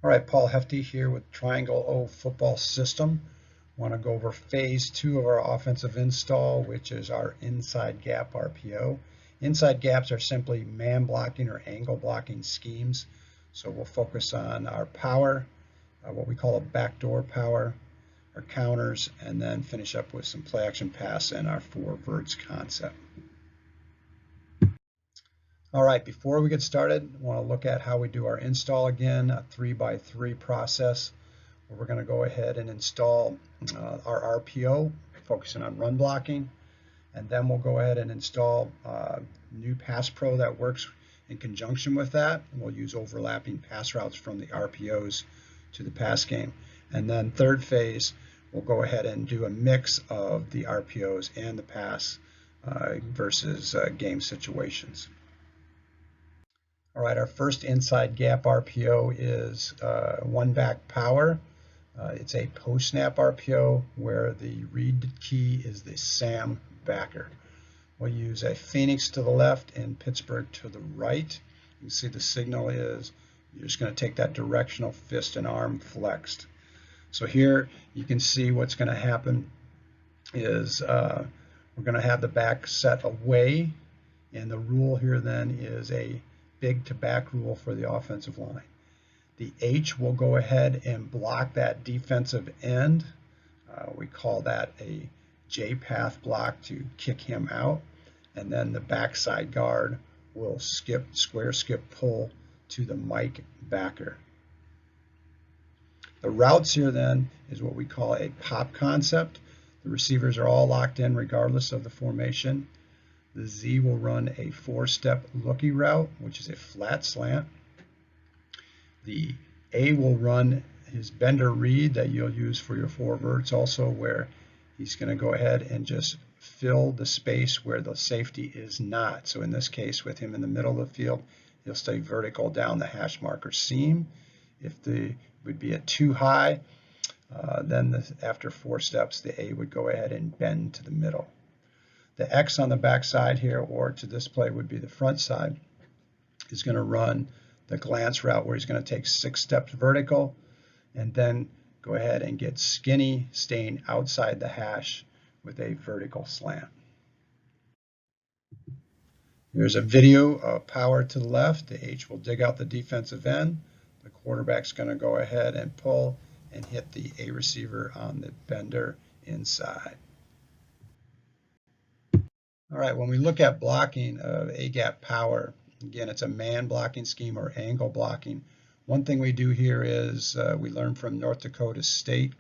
All right, Paul Hefty here with Triangle O Football System. Want to go over phase 2 of our offensive install, which is our inside gap RPO. Inside gaps are simply man blocking or angle blocking schemes. So we'll focus on our power, what we call a backdoor power, our counters, and then finish up with some play action pass and our four verts concept. All right, before we get started, I want to look at how we do our install again, a 3x3 process, where we're going to go ahead and install our RPO, focusing on run blocking, and then we'll go ahead and install new Pass Pro that works in conjunction with that. We'll use overlapping pass routes from the RPOs to the pass game. And then third phase, we'll go ahead and do a mix of the RPOs and the pass versus game situations. All right, our first inside gap RPO is one back power. It's a post-snap RPO where the read key is the Sam backer. We'll use a Phoenix to the left and Pittsburgh to the right. You can see the signal is you're just going to take that directional fist and arm flexed. So here you can see what's going to happen is we're going to have the back set away, and the rule here then is a big to back rule for the offensive line. The H will go ahead and block that defensive end. We call that a J path block to kick him out. And then the backside guard will square skip pull to the Mike backer. The routes here then is what we call a pop concept. The receivers are all locked in regardless of the formation. The Z will run a 4-step looky route, which is a flat slant. The A will run his bender read that you'll use for your four verts also, where he's going to go ahead and just fill the space where the safety is not. So in this case, with him in the middle of the field, he'll stay vertical down the hash marker seam. If the would be at too high, then after 4 steps, the A would go ahead and bend to the middle. The X on the back side here, or to this play would be the front side, is going to run the glance route where he's going to take 6 steps vertical and then go ahead and get skinny, staying outside the hash with a vertical slant. Here's a video of power to the left. The H will dig out the defensive end. The quarterback's going to go ahead and pull and hit the A receiver on the bender inside. All right, when we look at blocking of A-gap power, again, it's a man blocking scheme or angle blocking. One thing we do here is we learn from North Dakota State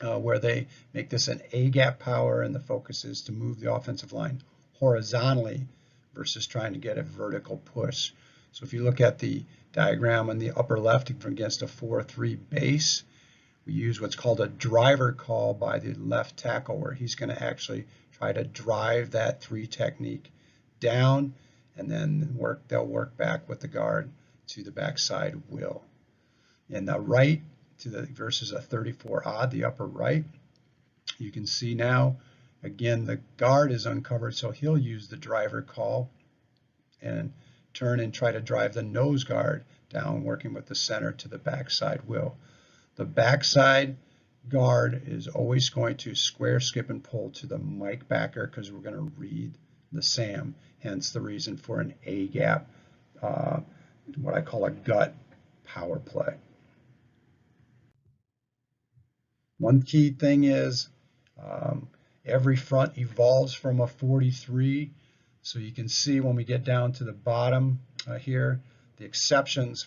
where they make this an A-gap power, and the focus is to move the offensive line horizontally versus trying to get a vertical push. So if you look at the diagram on the upper left against a 4-3 base, we use what's called a driver call by the left tackle, where he's going to actually try to drive that 3 technique down, and then they'll work back with the guard to the backside will. And the right to the versus a 34 odd, the upper right, you can see now again the guard is uncovered, so he'll use the driver call and turn and try to drive the nose guard down, working with the center to the backside will. The backside guard is always going to square skip and pull to the Mike backer because we're going to read the Sam, hence the reason for an A gap, what I call a gut power play. One key thing is every front evolves from a 43, so you can see when we get down to the bottom here, the exceptions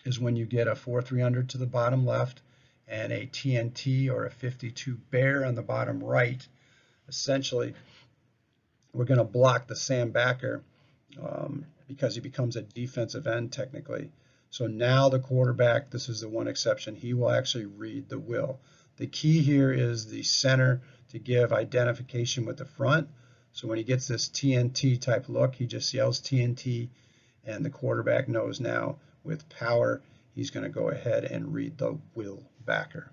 is when you get a 4-300 to the bottom left and a TNT or a 52 bear on the bottom right. Essentially, we're going to block the Sam backer because he becomes a defensive end technically. So now the quarterback, this is the one exception, he will actually read the will. The key here is the center to give identification with the front. So when he gets this TNT type look, he just yells TNT, and the quarterback knows now with power, he's going to go ahead and read the will backer.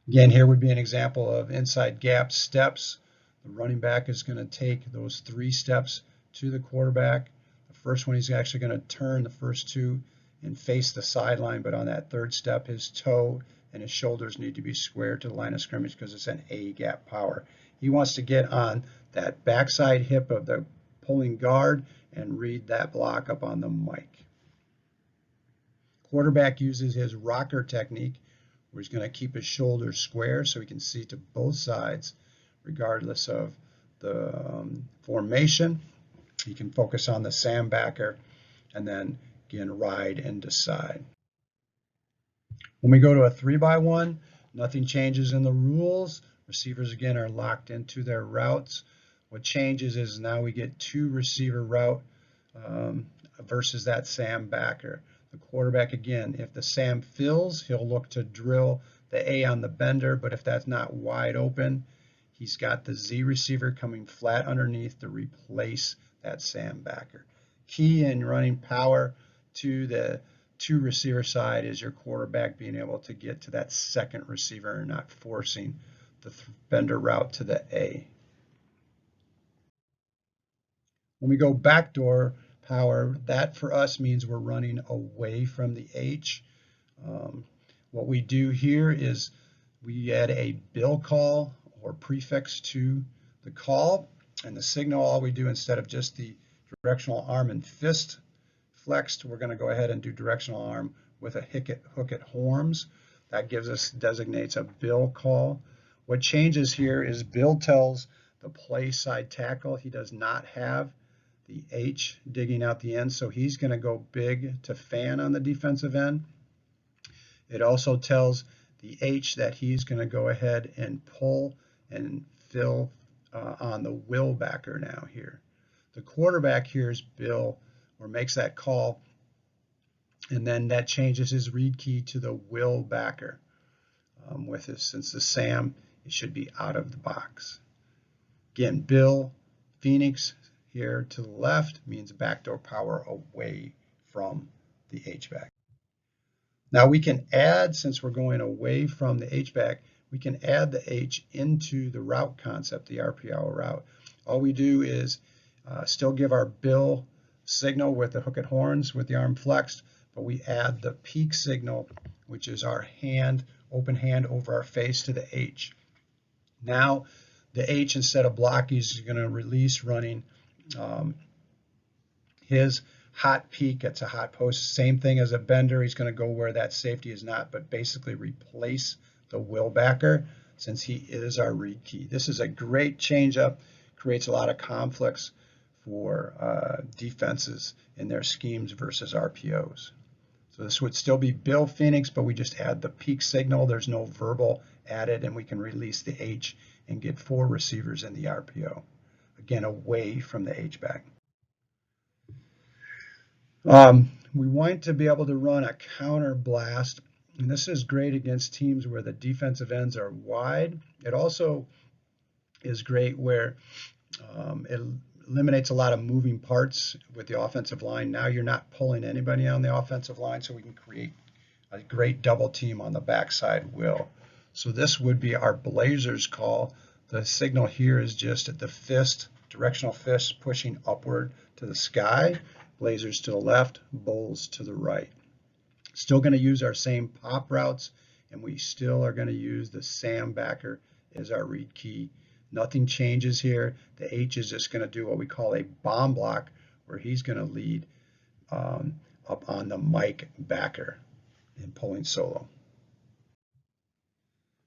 Again, here would be an example of inside gap steps. The running back is going to take those 3 steps to the quarterback. The first one, he's actually going to turn the first two and face the sideline, but on that third step, his toe and his shoulders need to be square to the line of scrimmage because it's an A gap power. He wants to get on that backside hip of the pulling guard and read that block up on the mic. Quarterback uses his rocker technique where he's going to keep his shoulders square so he can see to both sides regardless of the formation. He can focus on the Sam backer and then again ride and decide. When we go to a 3-by-1, nothing changes in the rules. Receivers again are locked into their routes. What changes is now we get 2 receiver route versus that Sam backer. The quarterback again, if the Sam fills, he'll look to drill the A on the bender, but if that's not wide open, he's got the Z receiver coming flat underneath to replace that Sam backer. Key in running power to the 2 receiver side is your quarterback being able to get to that second receiver and not forcing the bender route to the A. When we go backdoor power, that for us means we're running away from the H. What we do here is we add a bill call or prefix to the call, and the signal, all we do instead of just the directional arm and fist flexed, we're going to go ahead and do directional arm with a hook it horns. That designates a bill call. What changes here is Bill tells the play side tackle he does not have the H digging out the end, so he's going to go big to fan on the defensive end. It also tells the H that he's going to go ahead and pull and fill on the will backer now here. The quarterback here is Bill, or makes that call, and then that changes his read key to the will backer. Since the Sam, it should be out of the box. Again, Bill, Phoenix here to the left means backdoor power away from the H-back. Now we can add, since we're going away from the H-back, we can add the H into the route concept, the RPO route. All we do is still give our bill signal with the hook it horns with the arm flexed, but we add the peak signal, which is our hand, open hand over our face to the H. Now the H, instead of blocking, is going to release running his hot peak. It's a hot post, same thing as a bender. He's going to go where that safety is not, but basically replace the will backer since he is our read key. This is a great changeup, creates a lot of conflicts for defenses in their schemes versus RPOs. So this would still be Bill Phoenix, but we just add the peak signal. There's no verbal added, and we can release the H and get 4 receivers in the RPO. Again, away from the H-back. We want to be able to run a counter blast, and this is great against teams where the defensive ends are wide. It also is great where it eliminates a lot of moving parts with the offensive line. Now you're not pulling anybody on the offensive line, so we can create a great double team on the backside will. So this would be our Blazers call. The signal here is just at the fist, directional fist pushing upward to the sky. Blazers to the left, Bulls to the right. Still going to use our same pop routes, and we still are going to use the Sam backer as our read key. Nothing changes here. The H is just going to do what we call a bomb block, where he's going to lead up on the Mike backer in pulling solo.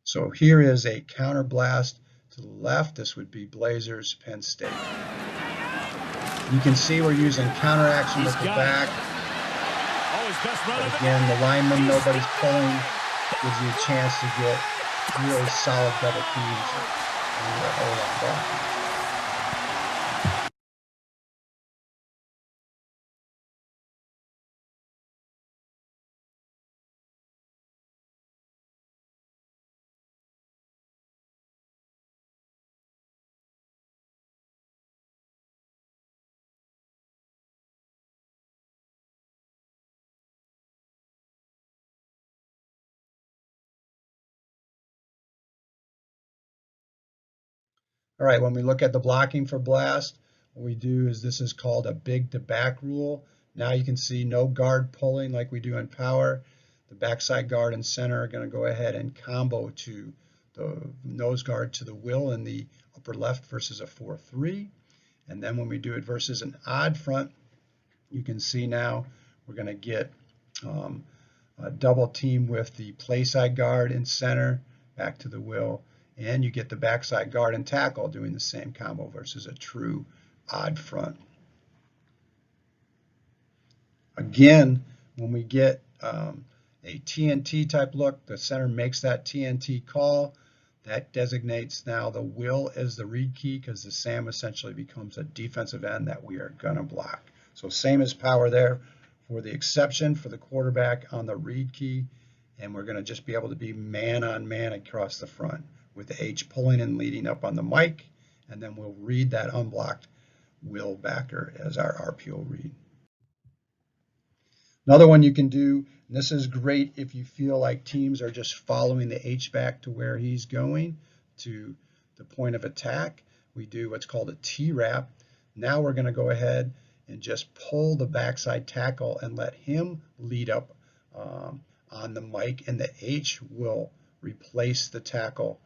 So here is a counter blast to the left. This would be Blazers, Penn State. You can see we're using counter action with the back. But again, the lineman, nobody's pulling, gives you a chance to get really solid double teams on your O-line blocking. All right, when we look at the blocking for blast, what we do is this is called a big to back rule. Now you can see no guard pulling like we do in power. The backside guard and center are going to go ahead and combo to the nose guard to the will in the upper left versus a 4-3. And then when we do it versus an odd front, you can see now we're going to get a double team with the play side guard and center back to the will, and you get the backside guard and tackle doing the same combo versus a true odd front. Again, when we get a TNT type look, the center makes that TNT call. That designates now the will as the read key because the SAM essentially becomes a defensive end that we are going to block. So same as power there for the exception for the quarterback on the read key, and we're going to just be able to be man on man across the front with the H pulling and leading up on the mic, and then we'll read that unblocked will backer as our RPO read. Another one you can do, and this is great if you feel like teams are just following the H-back to where he's going to the point of attack. We do what's called a T-wrap. Now we're going to go ahead and just pull the backside tackle and let him lead up on the mic, and the H will replace the tackle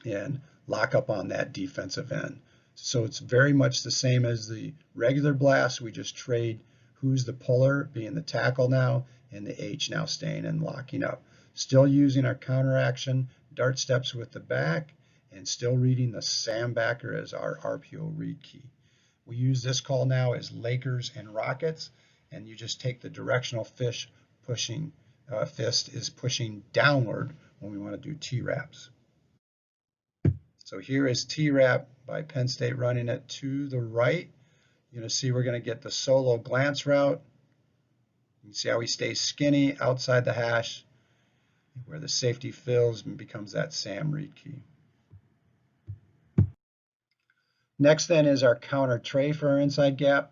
and lock up on that defensive end. So it's very much the same as the regular blast. We just trade who's the puller, being the tackle now, and the H now staying and locking up. Still using our counter action, dart steps with the back, and still reading the SAM backer as our RPO read key. We use this call now as Lakers and Rockets, and you just take the directional fist is pushing downward when we want to do T-wraps. So here is T-wrap by Penn State running it to the right. You're going to see we're going to get the solo glance route. You can see how he stays skinny outside the hash where the safety fills and becomes that SAM read key. Next then is our counter tray for our inside gap.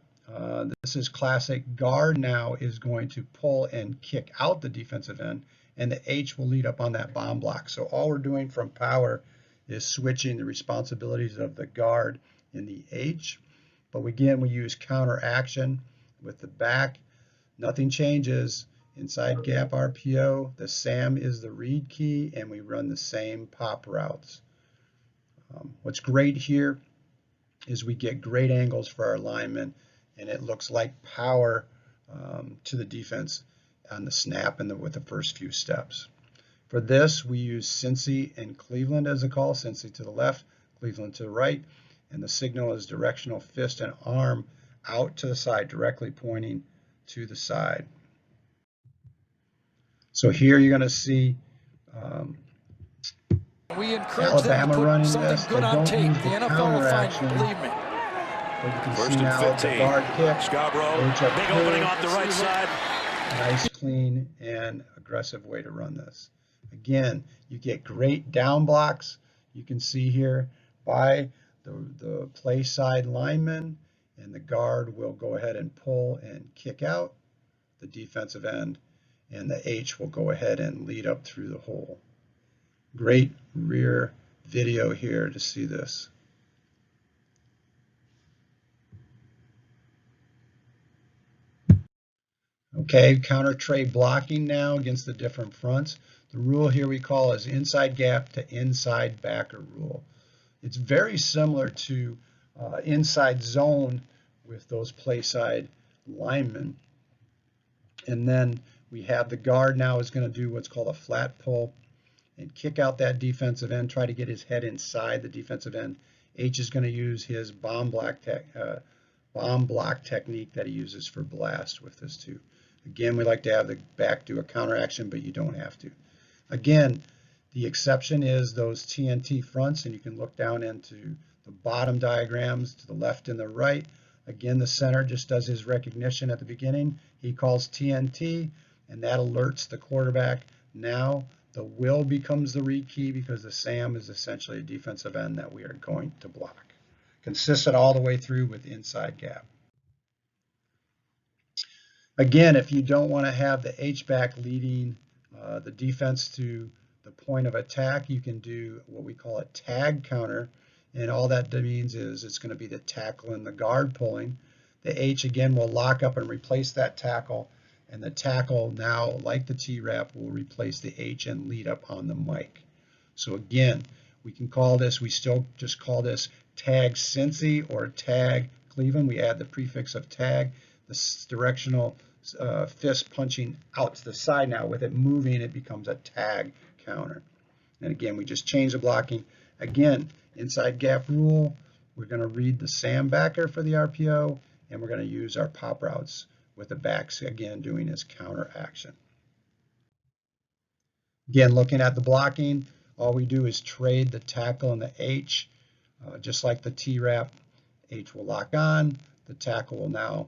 This is classic. Guard now is going to pull and kick out the defensive end, and the H will lead up on that bomb block. So all we're doing from power is switching the responsibilities of the guard in the H. But again, we use counter action with the back. Nothing changes. Inside gap RPO, the SAM is the read key, and we run the same pop routes. What's great here is we get great angles for our linemen, and it looks like power to the defense on the snap and with the first few steps. For this, we use Cincy and Cleveland as a call. Cincy to the left, Cleveland to the right. And the signal is directional fist and arm out to the side, directly pointing to the side. So here you're going to see Alabama running this. They don't use the counter action. But you can see now the guard kick. Big opening off the right side. Nice, clean, and aggressive way to run this. Again, you get great down blocks. You can see here by the play side lineman, and the guard will go ahead and pull and kick out the defensive end, and the H will go ahead and lead up through the hole. Great rear video here to see this. Okay, counter tray blocking now against the different fronts. The rule here we call is inside gap to inside backer rule. It's very similar to inside zone with those play side linemen. And then we have the guard now is going to do what's called a flat pull and kick out that defensive end, try to get his head inside the defensive end. H is going to use his bomb block technique that he uses for blast with this too. Again, we like to have the back do a counter action, but you don't have to. Again, the exception is those TNT fronts, and you can look down into the bottom diagrams to the left and the right. Again, the center just does his recognition at the beginning. He calls TNT, and that alerts the quarterback. Now the will becomes the read key because the SAM is essentially a defensive end that we are going to block. Consistent all the way through with inside gap. Again, if you don't want to have the H-back leading the defense to the point of attack, you can do what we call a tag counter. And all that means is it's going to be the tackle and the guard pulling. The H again will lock up and replace that tackle. And the tackle now, like the T-wrap, will replace the H and lead up on the mic. So again, we can call this, we still just call this tag Cincy or tag Cleveland. We add the prefix of tag, the directional fist punching out to the side now. With it moving, it becomes a tag counter. And again, we just change the blocking. Again, inside gap rule, we're going to read the Sam backer for the RPO, and we're going to use our pop routes with the backs, again, doing his counter action. Again, looking at the blocking, all we do is trade the tackle and the H, just like the T-wrap. H will lock on, the tackle will now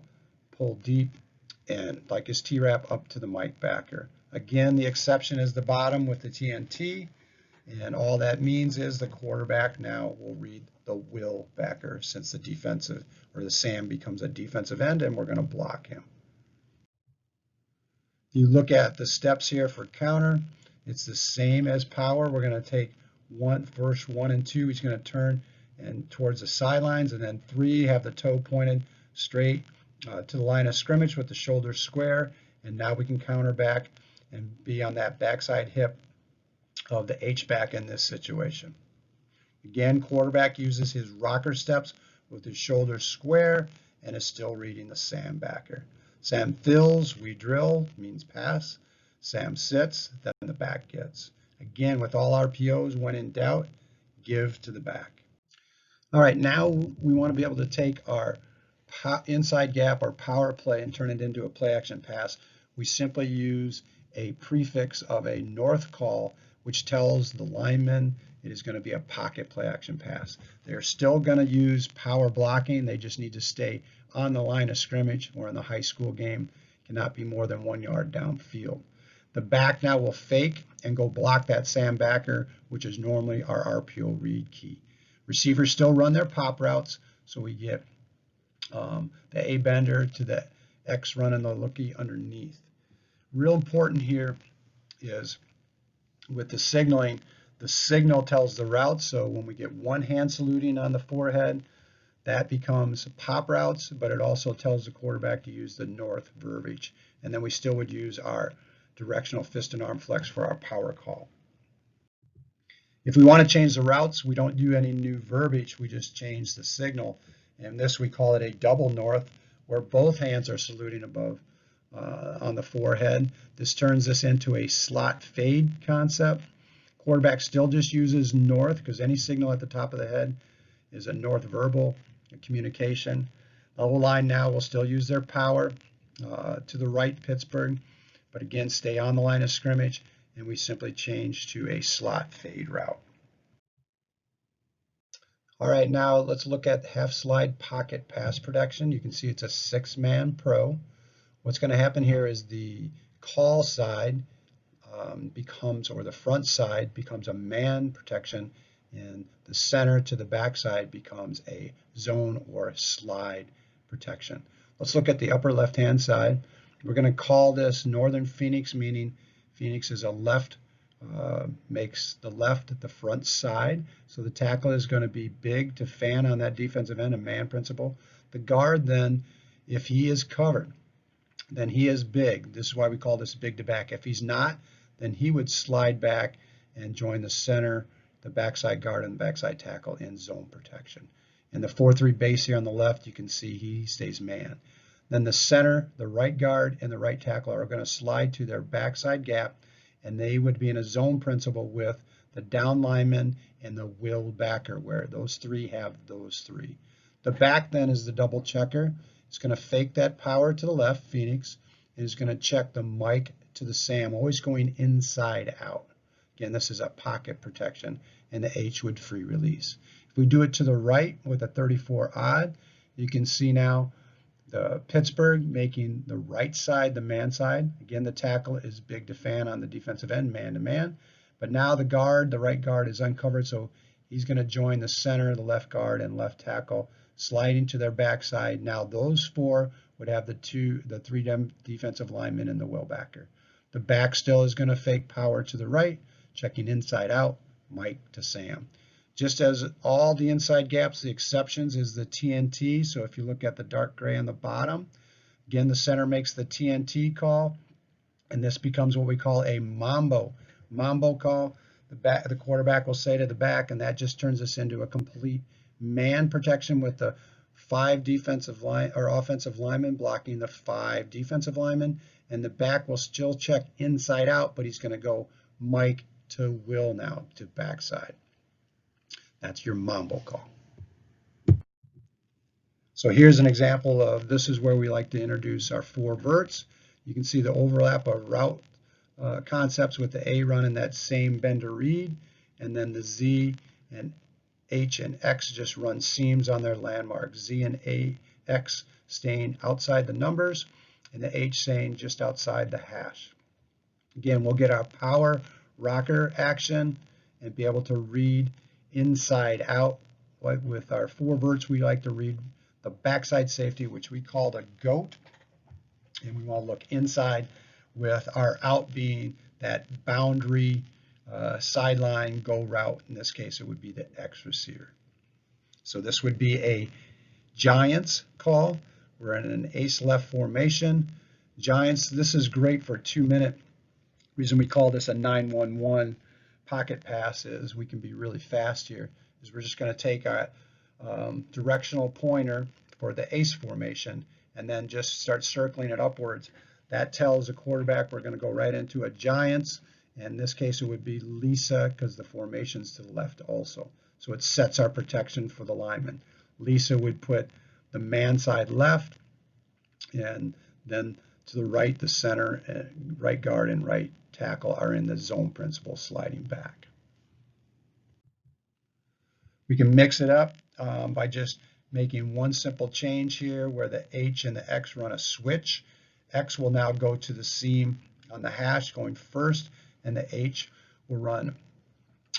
pull deep, and like his T-wrap up to the mic backer. Again, the exception is the bottom with the TNT, and all that means is the quarterback now will read the will backer since the defensive, or the Sam becomes a defensive end, and we're going to block him. You look at the steps here for counter, it's the same as power. We're going to take first 1 and 2, he's going to turn and towards the sidelines, and then 3, have the toe pointed straight to the line of scrimmage with the shoulder square, and now we can counter back and be on that backside hip of the H-back in this situation. Again, quarterback uses his rocker steps with his shoulder square and is still reading the Sam backer. Sam fills, we drill, means pass. Sam sits, then the back gets. Again, with all RPOs, when in doubt, give to the back. All right, now we want to be able to take our inside gap or power play and turn it into a play action pass. We simply use a prefix of a north call, which tells the lineman it is going to be a pocket play action pass. They're still going to use power blocking. They just need to stay on the line of scrimmage, or in the high school game, cannot be more than 1 yard downfield. The back now will fake and go block that Sam backer, which is normally our RPO read key. Receivers still run their pop routes, so we get the A bender to the X running the lookie underneath. Real important here is with the signaling, the signal tells the route. So when we get one hand saluting on the forehead, that becomes pop routes, but it also tells the quarterback to use the north verbiage. And then we still would use our directional fist and arm flex for our power call. If we want to change the routes, we don't do any new verbiage, we just change the signal. And this, we call it a double north, where both hands are saluting above on the forehead. This turns this into a slot fade concept. Quarterback still just uses north because any signal at the top of the head is a north verbal communication. The whole line now will still use their power to the right, Pittsburgh, but again, stay on the line of scrimmage, and we simply change to a slot fade route. All right, now let's look at half slide pocket pass protection. You can see it's a 6-man pro. What's going to happen here is the call side becomes, or the front side becomes a man protection, and the center to the back side becomes a zone or slide protection. Let's look at the upper left-hand side. We're going to call this Northern Phoenix, meaning Phoenix is a left, makes the left at the front side. So the tackle is going to be big to fan on that defensive end, a man principle. The guard then, if he is covered, then he is big. This is why we call this big to back. If he's not, then he would slide back and join the center, the backside guard, and the backside tackle in zone protection. In the 4-3 base here on the left, you can see he stays man. Then the center, the right guard, and the right tackle are going to slide to their backside gap, and they would be in a zone principle with the down lineman and the will backer, where those three have those three. The back then is the double checker. It's going to fake that power to the left, Phoenix, and is going to check the mic to the Sam, always going inside out. Again, this is a pocket protection, and the H would free release. If we do it to the right with a 34 odd, you can see now the Pittsburgh making the right side the man side. Again, the tackle is big to fan on the defensive end, man to man. But now the guard, the right guard, is uncovered, so he's going to join the center, the left guard, and left tackle, sliding to their backside. Now those four would have the three defensive linemen and the will backer. The back still is going to fake power to the right, checking inside out, Mike to Sam. Just as all the inside gaps, the exceptions is the TNT. So if you look at the dark gray on the bottom, again, the center makes the TNT call, and this becomes what we call a mambo call. The quarterback will say to the back, and that just turns us into a complete man protection with the 5 defensive line or offensive linemen blocking the 5 defensive linemen, and the back will still check inside out, but he's going to go Mike to Will now to backside. That's your mambo call. So here's an example of this is where we like to introduce our 4 verts. You can see the overlap of route concepts with the A running that same bender read, and then the Z and H and X just run seams on their landmarks. Z and X staying outside the numbers, and the H staying just outside the hash. Again, we'll get our power rocker action and be able to read inside out. With our 4 verts, we like to read the backside safety, which we call the GOAT, and we want to look inside with our out being that boundary sideline go route. In this case, it would be the X receiver. So this would be a Giants call. We're in an ace left formation. Giants, this is great for 2-minute. Reason we call this a 9-1-1 pocket pass is we can be really fast here. Is we're just going to take our directional pointer for the ace formation and then just start circling it upwards. That tells the quarterback we're going to go right into a Giants. In this case, it would be Lisa because the formation's to the left also. So it sets our protection for the lineman. Lisa would put the man side left, and then to the right, the center, right guard and right tackle are in the zone principle sliding back. We can mix it up by just making one simple change here where the H and the X run a switch. X will now go to the seam on the hash going first, and the H will run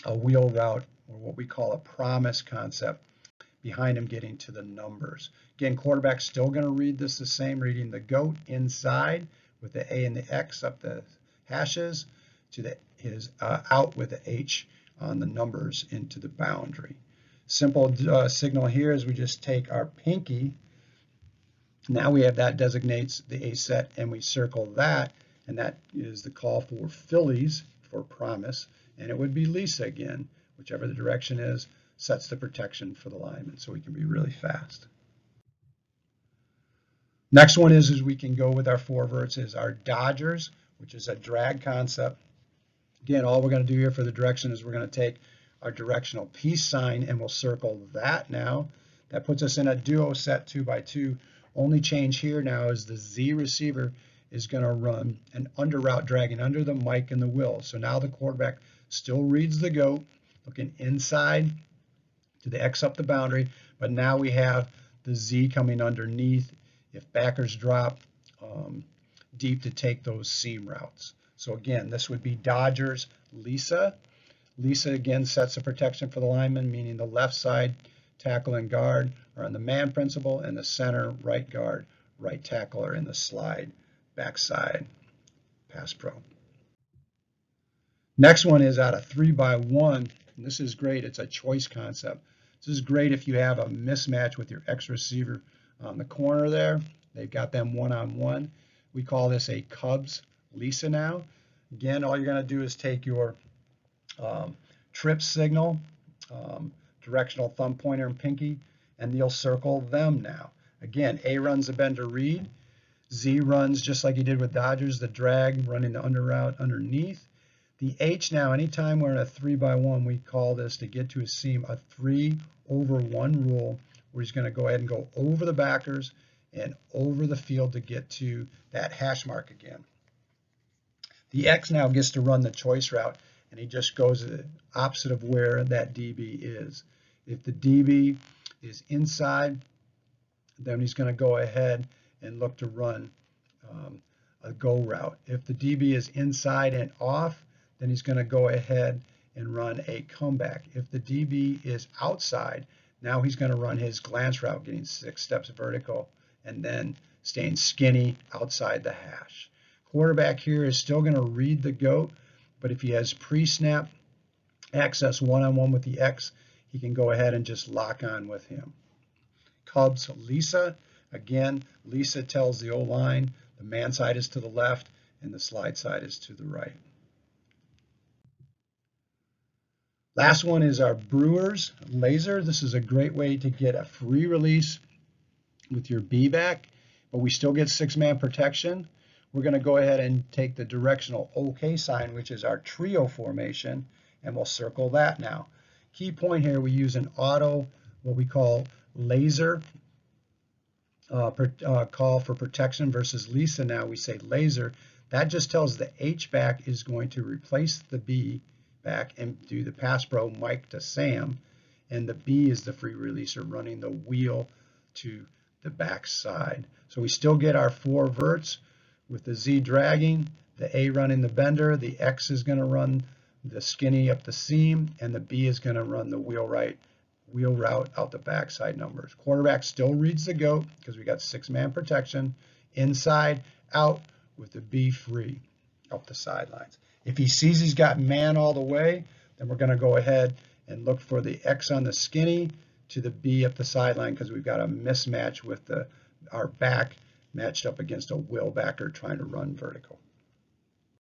a wheel route, or what we call a promise concept, behind him getting to the numbers. Again, quarterback's still going to read this the same, reading the GOAT inside with the A and the X up the hashes to his out with the H on the numbers into the boundary. Simple signal here is we just take our pinky. Now we have that designates the A set, and we circle that, and that is the call for Phillies for promise, and it would be Lisa again, whichever the direction is, sets the protection for the lineman, so we can be really fast. Next one is we can go with our 4 verts is our Dodgers, which is a drag concept. Again, all we're going to do here for the direction is we're going to take our directional peace sign and we'll circle that now. That puts us in a duo set 2x2. Only change here now is the Z receiver is going to run an under route dragging under the Mike and the Will. So now the quarterback still reads the GOAT, looking inside to the X up the boundary, but now we have the Z coming underneath if backers drop deep to take those seam routes. So again, this would be Dodgers Lisa. Lisa again sets the protection for the lineman, meaning the left side tackle and guard are on the man principle, and the center right guard, right tackle are in the slide backside pass pro. Next one is out of 3x1, and this is great. It's a choice concept. This is great if you have a mismatch with your X receiver on the corner there. They've got them one-on-one. We call this a Cubs Lisa now. Again, all you're going to do is take your trip signal, directional thumb pointer and pinky, and you'll circle them now. Again, A runs the bender read. Z runs just like you did with Dodgers, the drag, running the under route underneath. The H now, anytime we're in a 3x1, we call this to get to a seam a 3/1 rule, where he's going to go ahead and go over the backers and over the field to get to that hash mark again. The X now gets to run the choice route, and he just goes the opposite of where that DB is. If the DB is inside, then he's going to go ahead and look to run a go route. If the DB is inside and off, then he's going to go ahead and run a comeback. If the DB is outside, now he's going to run his glance route, getting 6 steps vertical, and then staying skinny outside the hash. Quarterback here is still going to read the GOAT, but if he has pre-snap access one-on-one with the X, he can go ahead and just lock on with him. Cubs, Lisa. Again, Lisa tells the O-line the man side is to the left and the slide side is to the right. Last one is our Brewers laser. This is a great way to get a free release with your B back, but we still get 6-man protection. We're going to go ahead and take the directional OK sign, which is our trio formation, and we'll circle that now. Key point here, we use an auto, what we call laser call for protection versus Lisa. Now we say laser. That just tells the H back is going to replace the B back and do the pass pro Mike to Sam, and the B is the free releaser running the wheel to the back side. So we still get our 4 verts with the Z dragging, the A running the bender, the X is going to run the skinny up the seam, and the B is going to run the wheel route out the backside numbers. Quarterback still reads the goat because we got 6-man protection, inside, out with the B free up the sidelines. If he sees he's got man all the way, then we're going to go ahead and look for the X on the skinny to the B up the sideline because we've got a mismatch with our back matched up against a wheel backer trying to run vertical.